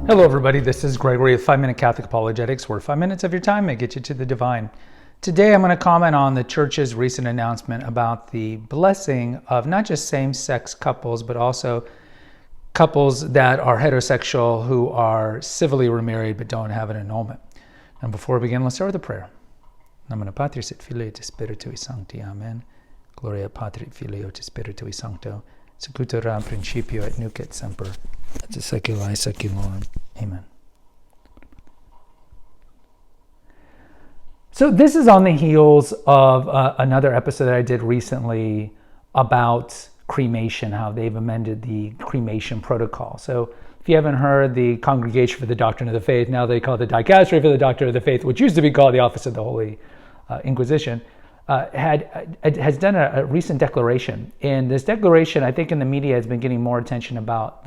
Hello everybody, this is Gregory with 5 Minute Catholic Apologetics, where 5 minutes of your time may get you to the divine. Today I'm going to comment on the Church's recent announcement about the blessing of not just same-sex couples, but also couples that are heterosexual who are civilly remarried but don't have an annulment. And before we begin, let's start with a prayer. Nomine Patris et Filii et Spiritui Sancti. Amen. Gloria Patri et Filio et Spiritui Sancto. Sicut erat in principio et nunc et semper, et saecula saeculorum. Amen. So this is on the heels of another episode that I did recently about cremation, how they've amended the cremation protocol. So if you haven't heard, the Congregation for the Doctrine of the Faith, now they call it the Dicastery for the Doctrine of the Faith, which used to be called the Office of the Holy Inquisition, has done a recent declaration. And this declaration, I think in the media, has been getting more attention about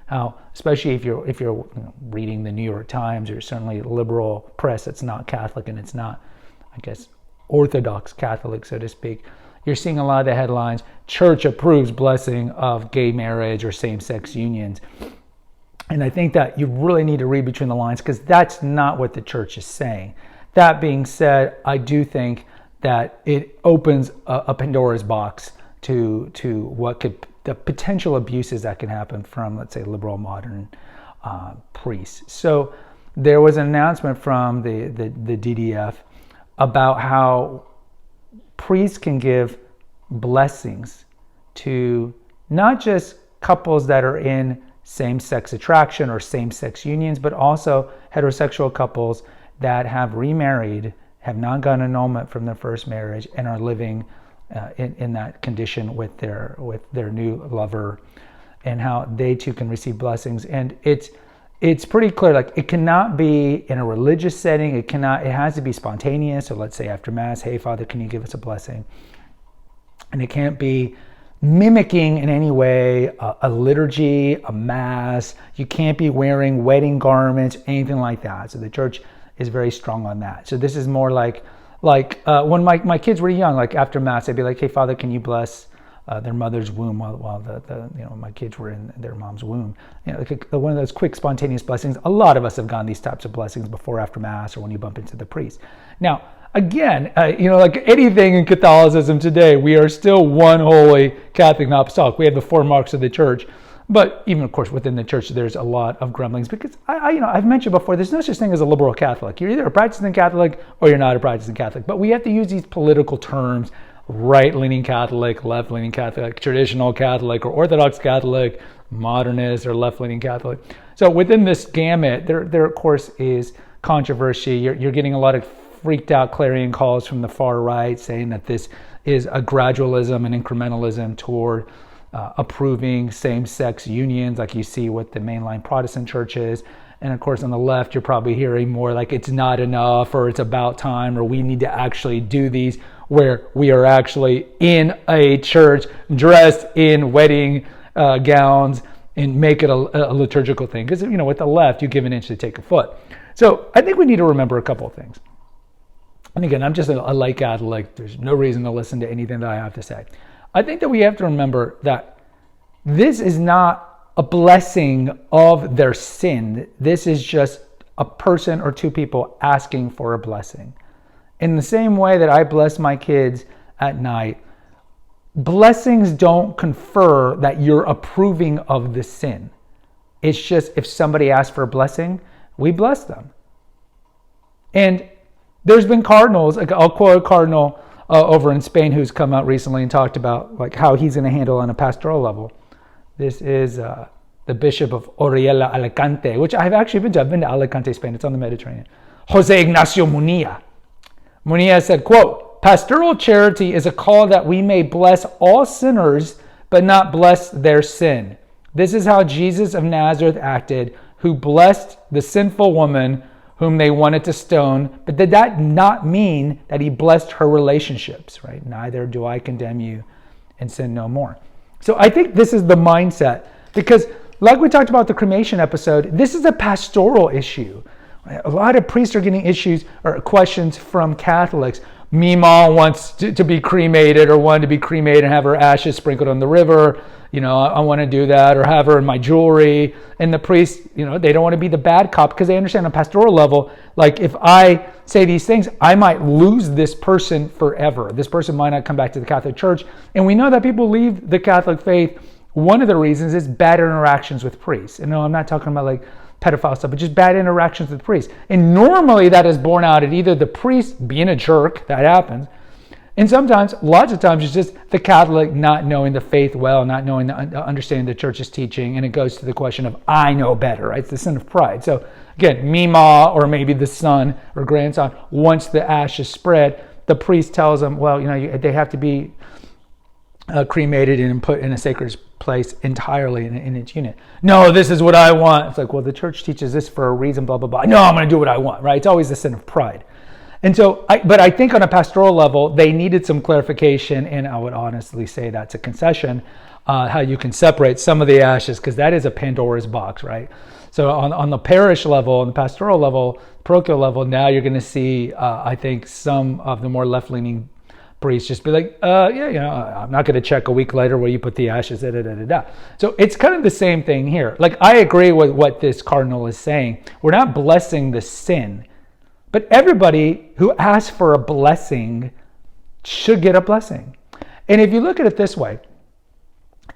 how, especially if you're reading the New York Times or certainly liberal press that's not Catholic and it's not, I guess, Orthodox Catholic, so to speak, you're seeing a lot of the headlines, Church approves blessing of gay marriage or same-sex unions. And I think that you really need to read between the lines, because that's not what the Church is saying. That being said, I do think that it opens a Pandora's box to what could, the potential abuses that can happen from, let's say, liberal modern priests. So there was an announcement from the DDF about how priests can give blessings to not just couples that are in same-sex attraction or same-sex unions, but also heterosexual couples that have remarried, have not gotten annulment from their first marriage, and are living in that condition with their new lover, and how they too can receive blessings. And it's pretty clear, like, it cannot be in a religious setting. It has to be spontaneous. So let's say after Mass, hey Father, can you give us a blessing? And it can't be mimicking in any way a liturgy, a Mass. You can't be wearing wedding garments, anything like that. So the Church is very strong on that. So this is more like when my kids were young, like after Mass, they'd be like, hey Father, can you bless their mother's womb while my kids were in their mom's womb. Like one of those quick spontaneous blessings. A lot of us have gotten these types of blessings before, after Mass, or when you bump into the priest. Now, again, like anything in Catholicism today, we are still one holy Catholic and Apostolic. We have the 4 marks of the Church. But even, of course, within the Church, there's a lot of grumblings, because I've mentioned before, there's no such thing as a liberal Catholic. You're either a practicing Catholic or you're not a practicing Catholic. But we have to use these political terms: right-leaning Catholic, left-leaning Catholic, traditional Catholic or Orthodox Catholic, modernist or left-leaning Catholic. So within this gamut, there of course is controversy. You're getting a lot of freaked out clarion calls from the far right saying that this is a gradualism and incrementalism toward approving same-sex unions, like you see with the mainline Protestant churches. And of course on the left, you're probably hearing more like it's not enough, or it's about time, or we need to actually do these, where we are actually in a church dressed in wedding gowns and make it a liturgical thing. Because with the left, you give an inch to take a foot. So I think we need to remember a couple of things. And again, I'm just a lay Catholic. There's no reason to listen to anything that I have to say. I think that we have to remember that this is not a blessing of their sin. This is just a person or 2 people asking for a blessing. In the same way that I bless my kids at night, blessings don't confer that you're approving of the sin. It's just, if somebody asks for a blessing, we bless them. And there's been cardinals, like I'll quote a cardinal over in Spain who's come out recently and talked about like how he's going to handle on a pastoral level. This is the Bishop of Orihuela, Alicante, which I've actually been to. I've been to Alicante, Spain. It's on the Mediterranean. Jose Ignacio Munilla. Munilla said, quote, "Pastoral charity is a call that we may bless all sinners, but not bless their sin. This is how Jesus of Nazareth acted, who blessed the sinful woman whom they wanted to stone, but did that not mean that he blessed her relationships," right? "Neither do I condemn you, and sin no more." So I think this is the mindset, because like we talked about the cremation episode, this is a pastoral issue. A lot of priests are getting issues or questions from Catholics. Mima wants to be cremated, or wanted to be cremated and have her ashes sprinkled on the river. I want to do that, or have her in my jewelry. And the priest, they don't want to be the bad cop, because they understand on a pastoral level, like if I say these things, I might lose this person forever. This person might not come back to the Catholic Church. And we know that people leave the Catholic faith. One of the reasons is bad interactions with priests. And no, I'm not talking about like pedophile stuff, but just bad interactions with priests. And normally that is borne out at either the priest being a jerk, that happens, and sometimes, lots of times, it's just the Catholic not knowing the faith well, not knowing understanding the church's teaching, and it goes to the question of, I know better, right? It's the sin of pride. So again, Mima, or maybe the son or grandson, once the ashes spread, the priest tells them, well, they have to be cremated and put in a sacred place entirely in its unit. No, this is what I want. It's like, well, the church teaches this for a reason, blah, blah, blah. No, I'm going to do what I want, right? It's always the sin of pride. And so, but I think on a pastoral level, they needed some clarification, and I would honestly say that's a concession, how you can separate some of the ashes, because that is a Pandora's box, right? So on the parish level, on the pastoral level, parochial level, now you're going to see, I think, some of the more left-leaning priests just be like, I'm not going to check a week later where you put the ashes, So it's kind of the same thing here. Like, I agree with what this cardinal is saying. We're not blessing the sin, but everybody who asks for a blessing should get a blessing. And if you look at it this way,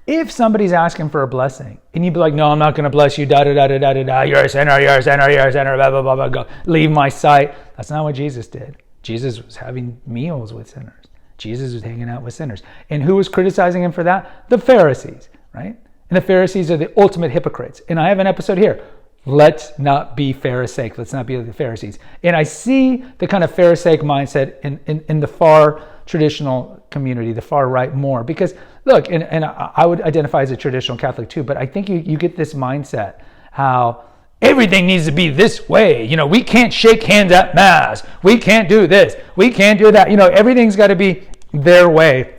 if somebody's asking for a blessing and you'd be like, no, I'm not going to bless you, you're a sinner, blah, blah, blah, blah, go, leave my sight. That's not what Jesus did. Jesus was having meals with sinners. Jesus was hanging out with sinners. And who was criticizing him for that? The Pharisees, right? And the Pharisees are the ultimate hypocrites. And I have an episode here. Let's not be Pharisaic. Let's not be like the Pharisees. And I see the kind of Pharisaic mindset in the far traditional community, the far right more. Because look, and I would identify as a traditional Catholic too, but I think you get this mindset how everything needs to be this way. We can't shake hands at Mass. We can't do this. We can't do that. Everything's got to be their way.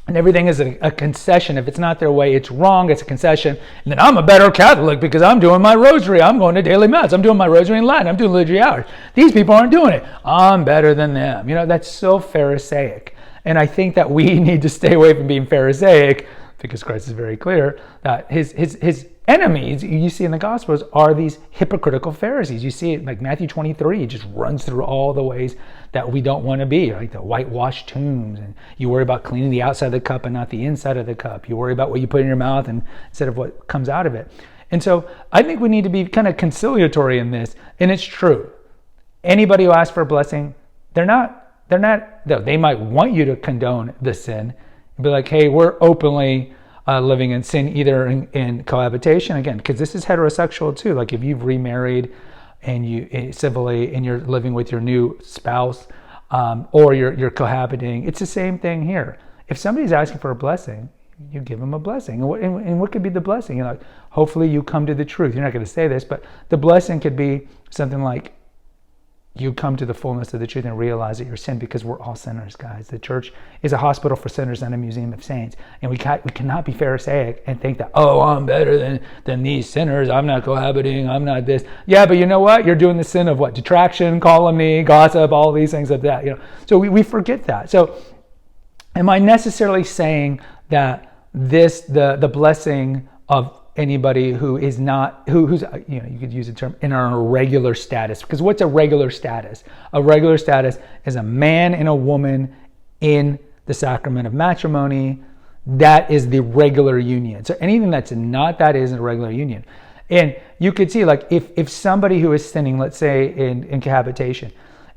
And everything is a concession. If it's not their way, it's wrong. It's a concession. And then I'm a better Catholic because I'm doing my rosary. I'm going to daily Mass. I'm doing my rosary in Latin. I'm doing liturgy hours. These people aren't doing it. I'm better than them. That's so Pharisaic. And I think that we need to stay away from being Pharisaic, because Christ is very clear that his enemies, you see in the Gospels, are these hypocritical Pharisees. You see it like Matthew 23, it just runs through all the ways that we don't want to be, like the whitewashed tombs, and you worry about cleaning the outside of the cup and not the inside of the cup. You worry about what you put in your mouth instead of what comes out of it. And so I think we need to be kind of conciliatory in this, and it's true. Anybody who asks for a blessing, they might want you to condone the sin and be like, hey, we're openly living in sin, either in cohabitation, again, because this is heterosexual too. Like if you've remarried and you civilly and you're living with your new spouse, or you're cohabiting, it's the same thing here. If somebody's asking for a blessing, you give them a blessing. And what could be the blessing? Hopefully you come to the truth. You're not going to say this, but the blessing could be something like, you come to the fullness of the truth and realize that you're sin, because we're all sinners, guys. The church is a hospital for sinners and a museum of saints. And we cannot be Pharisaic and think that, oh, I'm better than these sinners. I'm not cohabiting. I'm not this. Yeah, but you know what? You're doing the sin of what? Detraction, calumny, gossip, all these things of that. So we forget that. So am I necessarily saying that the blessing of anybody who is not, who's, you could use the term, in an irregular status? Because what's a regular status? A regular status is a man and a woman in the sacrament of matrimony. That is the regular union. So anything that's not that is a regular union. And you could see, like, if somebody who is sinning, let's say in cohabitation,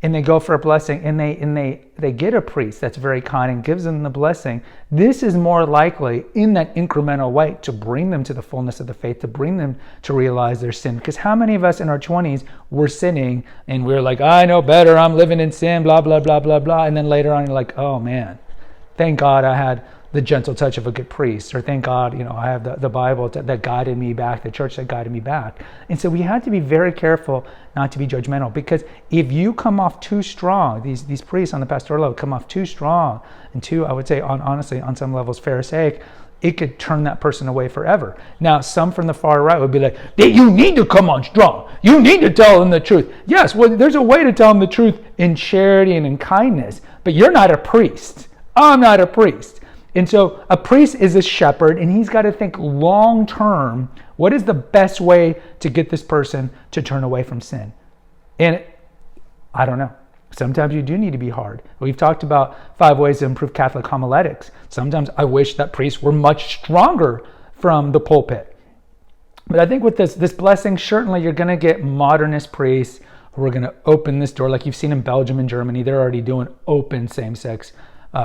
and they go for a blessing, and they get a priest that's very kind and gives them the blessing, this is more likely in that incremental way to bring them to the fullness of the faith, to bring them to realize their sin. Because how many of us in our 20s were sinning and we're like, I know better, I'm living in sin, blah, blah, blah, blah, blah. And then later on you're like, oh man, thank God I had the gentle touch of a good priest, or thank God, I have the Bible that guided me back, the church that guided me back. And so we had to be very careful not to be judgmental, because if you come off too strong, these priests on the pastoral level come off too strong and too, I would say, honestly, on some levels, Pharisaic, it could turn that person away forever. Now, some from the far right would be like, you need to come on strong. You need to tell them the truth. Yes, well, there's a way to tell them the truth in charity and in kindness. but you're not a priest. I'm not a priest. And so a priest is a shepherd, and he's got to think long term, what is the best way to get this person to turn away from sin? And I don't know. Sometimes you do need to be hard. We've talked about 5 ways to improve Catholic homiletics. Sometimes I wish that priests were much stronger from the pulpit. But I think with this blessing, certainly you're going to get modernist priests who are going to open this door. Like you've seen in Belgium and Germany, they're already doing open same-sex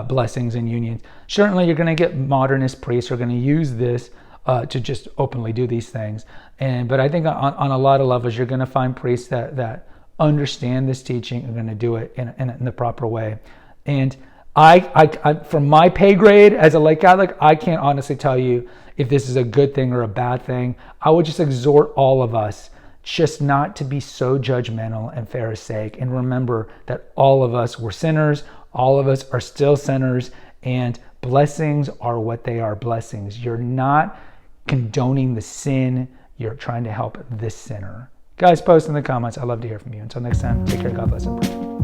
blessings and unions. Certainly you're going to get modernist priests who are going to use this to just openly do these things. But I think on a lot of levels, you're going to find priests that understand this teaching and going to do it in the proper way. And I from my pay grade as a lay Catholic, I can't honestly tell you if this is a good thing or a bad thing. I would just exhort all of us just not to be so judgmental and Pharisaic, and remember that all of us were sinners, all of us are still sinners, and blessings are what they are, blessings. You're not condoning the sin, you're trying to help this sinner. Guys, post in the comments. I'd love to hear from you. Until next time, take care. God bless and pray.